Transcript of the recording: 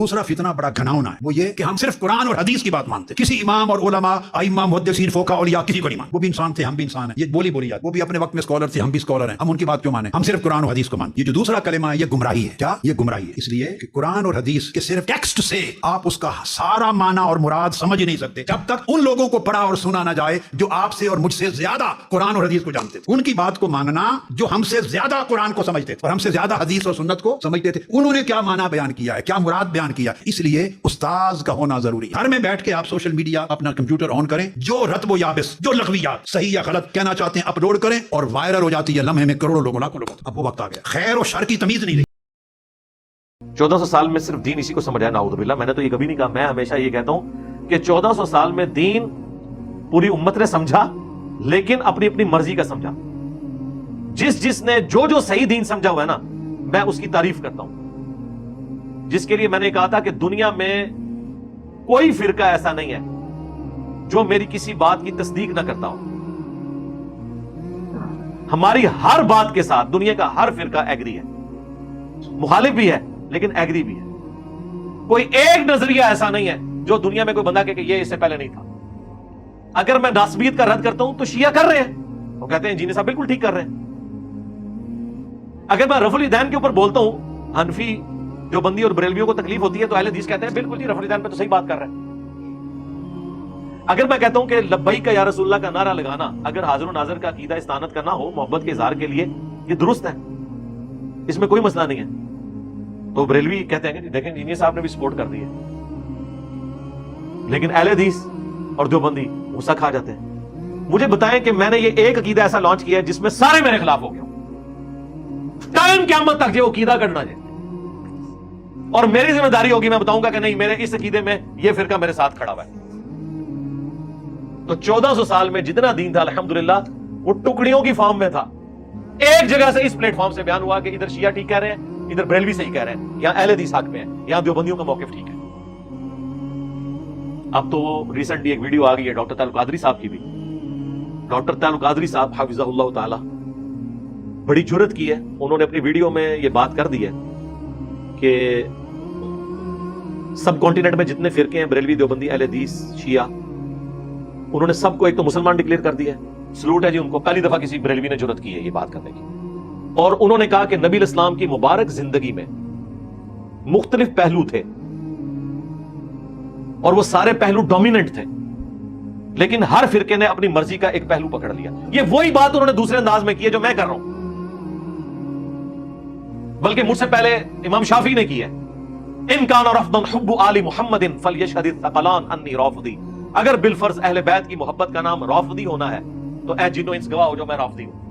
دوسرا فتنہ بڑا گھناؤنا ہے، وہ یہ کہ ہم صرف قرآن اور حدیث کی بات مانتے، کسی امام اور علماء ائمہ محدثین فقہاء اولیاء کسی کو نہیں مانتے۔ وہ بھی انسان تھے، ہم بھی انسان ہیں، یہ بولی جاتی، وہ بھی اپنے وقت میں اسکالر تھے، ہم بھی اسکالر ہیں، ہم ان کی بات کیوں مانیں؟ ہم صرف قرآن اور حدیث کو مانتے۔ یہ جو دوسرا کلمہ ہے یہ گمراہی ہے۔ کیا یہ گمراہی ہے؟ اس لیے کہ قرآن اور حدیث کے صرف ٹیکسٹ سے آپ اس کا سارا معنی اور مراد سمجھ نہیں سکتے جب تک ان لوگوں کو پڑھا اور سنا نہ جائے جو آپ سے اور مجھ سے زیادہ قرآن اور حدیث کو جانتے تھے۔ ان کی بات کو ماننا جو ہم سے زیادہ قرآن کو سمجھتے تھے اور ہم سے زیادہ حدیث اور سنت کو سمجھتے تھے، انہوں نے کیا معنی بیان کیا ہے، کیا مراد بیان کیا، اس لیے استاذ کا ہونا ضروری ہے۔ گھر میں بیٹھ کے آپ سوشل میڈیا اپنا کمپیوٹر آن کریں، جو رتب و یابس، جو لغویات صحیح یا غلط کہنا چاہتے ہیں اپلوڈ کریں اور وائرل ہو جاتی ہے لمحے میں کروڑوں لوگوں، لاکھوں لوگوں۔ اب وہ وقت آ گیا، خیر و شر کی تمیز نہیں رہی۔ 1400 سال میں صرف دین اسی کو سمجھا، نعوذ باللہ۔ میں نے تو یہ کبھی نہیں کہا، میں ہمیشہ یہ کہتا ہوں کہ 1400 سال میں دین پوری امت نے سمجھا، لیکن اپنی اپنی مرضی کا سمجھا۔ جس نے جو صحیح دین سمجھا ہوا ہے نا، میں اس کی تعریف کرتا ہوں۔ جس کے لیے میں نے کہا تھا کہ دنیا میں کوئی فرقہ ایسا نہیں ہے جو میری کسی بات کی تصدیق نہ کرتا ہو۔ ہماری ہر بات کے ساتھ دنیا کا ہر فرقہ ایگری ہے، مخالف بھی ہے لیکن ایگری بھی ہے۔ کوئی ایک نظریہ ایسا نہیں ہے جو دنیا میں کوئی بندہ کہ یہ اس سے پہلے نہیں تھا۔ اگر میں ناسبیت کا رد کرتا ہوں تو شیعہ کر رہے ہیں، وہ کہتے ہیں انجینئر صاحب بالکل ٹھیک کر رہے ہیں۔ اگر میں رفع الیدین کے اوپر بولتا ہوں، حنفی جو بندی اور بریلویوں کو تکلیف ہوتی ہے تو اہل حدیث کہتے ہیں بالکل جی رفع الیدین پہ تو صحیح بات کر رہے ہیں۔ اگر میں کہتا ہوں کہ لبیک یا رسول اللہ کا نعرہ لگانا اگر حاضر و ناظر کا عقیدہ استانت کرنا ہو محبت کے اظہار کے لیے، یہ درست ہے، اس میں کوئی مسئلہ نہیں ہے، تو بریلوی کہتے ہیں کہ دیکھیں انجینئر صاحب نے بھی سپورٹ کر دی ہے۔ لیکن اہل حدیث اور دیوبندی غصہ کھا جاتے ہیں۔ مجھے بتائیں کہ میں نے یہ ایک عقیدہ ایسا لانچ کیا ہے جس میں سارے میرے خلاف ہو گئے ہوں، قائم قیامت تک یہ عقیدہ کرنا ہے، اور میری ذمہ داری ہوگی میں بتاؤں گا کہ نہیں میرے اس عقیدے میں یہ فرقہ میرے ساتھ کھڑا ہوا ہے۔ تو 1400 سال میں جتنا دین تھا الحمدللہ وہ ٹکڑیوں کی فارم میں تھا۔ ایک جگہ سے اس پلیٹ فارم سے بیان ہوا کہ ادھر شیعہ ٹھیک کہہ رہے ہیں، ادھر بریلوی صحیح کہہ رہے ہیں، یہاں اہل حدیث حق میں ہے، یہاں دیوبندیوں کا موقف ٹھیک ہے۔ اب تو ریسنٹلی ایک ویڈیو آ گئی ہے ڈاکٹر تعلق قادری صاحب کی بھی۔ ڈاکٹر تعلق قادری صاحب حفظہ اللہ تعالی بڑی جرت کی ہے، انہوں نے اپنی ویڈیو میں یہ بات کر دی ہے کہ سب کانٹیننٹ میں جتنے فرقے ہیں بریلوی دیوبندی اہل حدیث شیعہ، انہوں نے سب کو ایک تو مسلمان ڈکلیئر کر دیا ہے۔ سلوٹ ہے جی ان کو، پہلی دفعہ کسی بریلوی نے جرت کی ہے یہ بات کرنے کی۔ اور انہوں نے کہا کہ نبی الاسلام کی مبارک زندگی میں مختلف پہلو تھے اور وہ سارے پہلو ڈومیننٹ تھے، لیکن ہر فرقے نے اپنی مرضی کا ایک پہلو پکڑ لیا۔ یہ وہی بات انہوں نے دوسرے انداز میں کی ہے جو میں کر رہا ہوں، بلکہ مجھ سے پہلے امام شافعی نے کی ہے۔ ان کان رفضا حب آل محمد فلیشهد الثقلان انی رافضی، اگر بالفرض اہل بیت کی محبت کا نام رافضی ہونا ہے تو اے جنو انس گواہ ہو جو میں رافضی ہوں۔